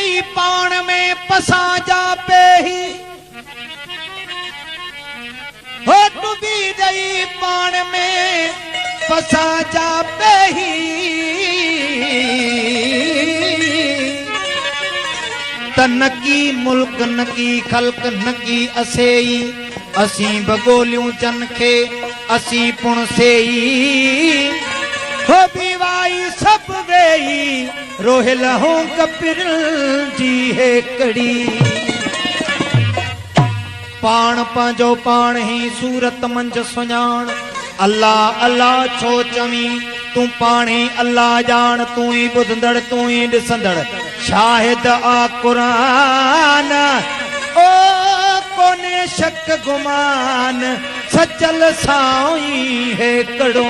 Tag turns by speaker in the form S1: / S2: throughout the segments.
S1: जई पान में पसा जा पे ही हो डूबी जई पान में पसा जा पे ही नकी मुल्क नकी खल्क नकी असेई असी बगोलियूं चन खे असी पुण सेई हो बीवाई सब वेई रोहिल हूं कपिर जी हेकड़ी पाण पंहिंजो पाण ही सूरत मंझ सुञाण अल्लाह अल्लाह छो चवी तू पाणी अल्लाह जान तू ही ॿुधंदड़ तू ही ॾिसंदड़ शाहिद आ कुरान ओ कोने शक गुमान सचल साई हेकड़ो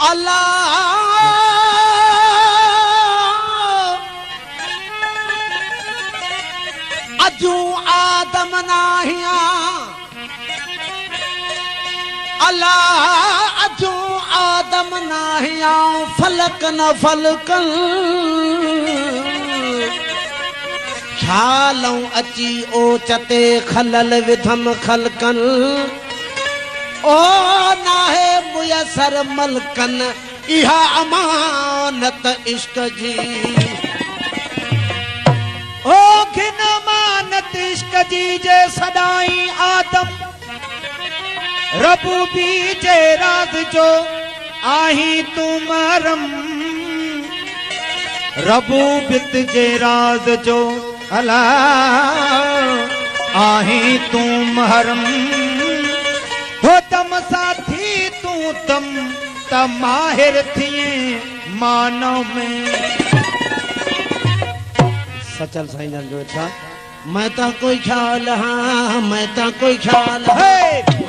S1: अल्लाह अजू आदम नाहिया अल्लाह अजू आदम नाहिया फलक न फलकन छालऊं अची ओचते खलल विधम खलकन ओ नाहे मुयसर मलकन इहा अमानत इश्क जी ओ घिन अमानत इश्क जी जे सदाई आदम रबू भी जे राज जो आही तू मरम रबू बित जे राज जो अला आही तू महरम हो तम साथी तू तम तमाहिर थिए मानव में सचल साईं जन जो था मैं ता कोई ख्याल हाँ मैं ता कोई ख्याल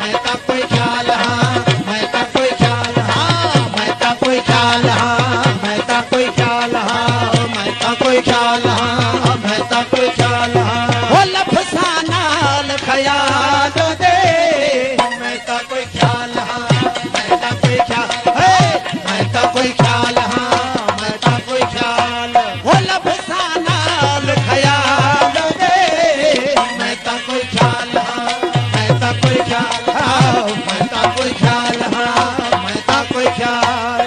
S1: मैं ता कोई ख्याल हाँ मैं ता कोई ख्याल हाँ मैं ता कोई ख्याल हाँ मैं ता कोई ख्याल हाँ मैं ता कोई ख्याल हाँ मैं ता कोई ख्याल हाँ वो लफसानाल ख्याल दे मैं ता कोई ख्याल हाँ मैं ता कोई ख्याल मैं ता कोई ख्याल हाँ मैं ता कोई ख्याल वो लफसानाल ख्याल मैं ता कोई ख्याल मैं ता कोई ख्याल मैं ता कोई ख्याल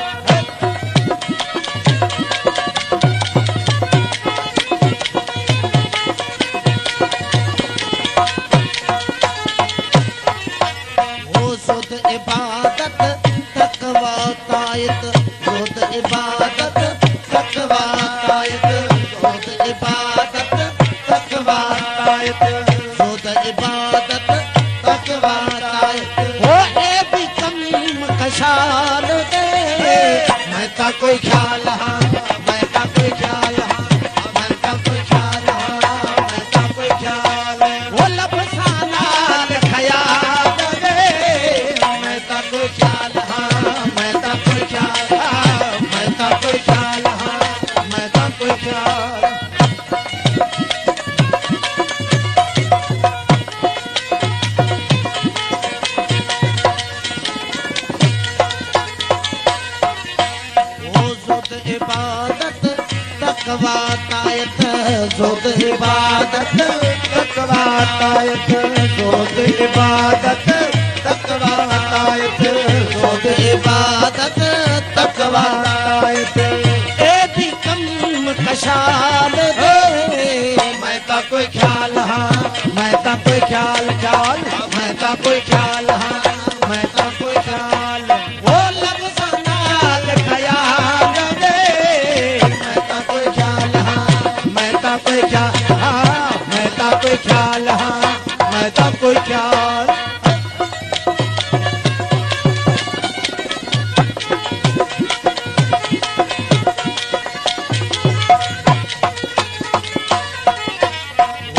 S1: वो सुध इबादत तकवा तायत सुध इबादत तकवा तायत सुध इबादत तकवा तायत सुध इबादत तकवा तायत वो ए भी कम कशाल दे मैं ता कोई ख्याल हाँ मैं ता कोई ख्याल हाँ मैं ता कोई ख्याल हाँ मैं ता कोई ख्याल वो लफसानाल ख्याल दे मैं ता कोई ख्याल हाँ मैं ता कोई ख्याल हाँ मैं ता कोई ख्याल हाँ मैं ता कोई ख्याल इबादत तकवा तायत जोत इबादत तकवा तायत जोत इबादत तकवा तायत जोत इबादत तकवा तायत ए भी कम कशाल दे मैं ता कोई ख्याल हाँ मैं ता कोई ख्याल ख्याल मैं ता कोई ख्याल हाँ मैं ता कोई ख्याल वो लफ्ज़नाल ख्याल मैं ता कोई ख्याल हाँ मैं ता कोई ख्याल हाँ मैं ता कोई ख्याल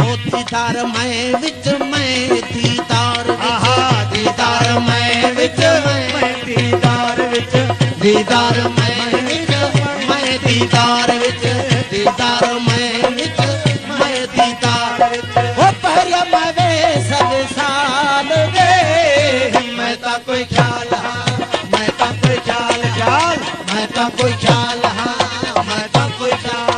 S1: वो दीदार मैं विच मैं दीदार दीदार मैं विच मैं दीदार विच दीदार मैं विच मैं दीदार विच दीदार मैं विच मैं दीदार विच वो पहले मैं वे सब साल दे मैं ता कोई ख्याल हाँ मैं ता कोई ख्याल ख्याल मैं ता कोई ख्याल हाँ मैं ता कोई ख्याल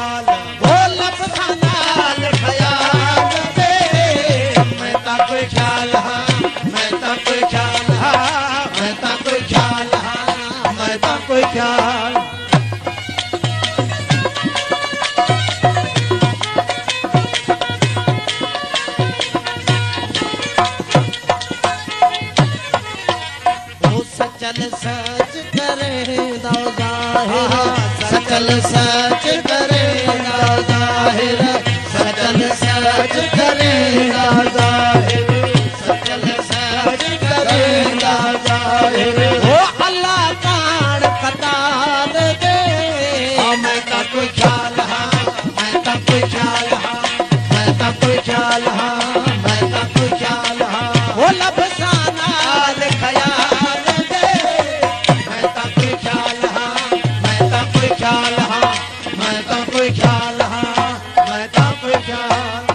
S1: सच करेगा जाहिर, सचल सच करेगा जाहिर, सचल सच करेगा जाहिर। ओ अल्लाह कान कतार दे, मैं का कोई ख्याल हाँ, मैं का कोई ख्याल हाँ, मैं का कोई ख्याल हाँ, मैं का कोई ख्याल हाँ। वो लफ्ज़ाना ख्याल दे, मैं का कोई ख्याल हाँ, मैं का कोई ख्याल हाँ, मैं का कोई ख्याल हाँ, मैं का कोई ख्याल।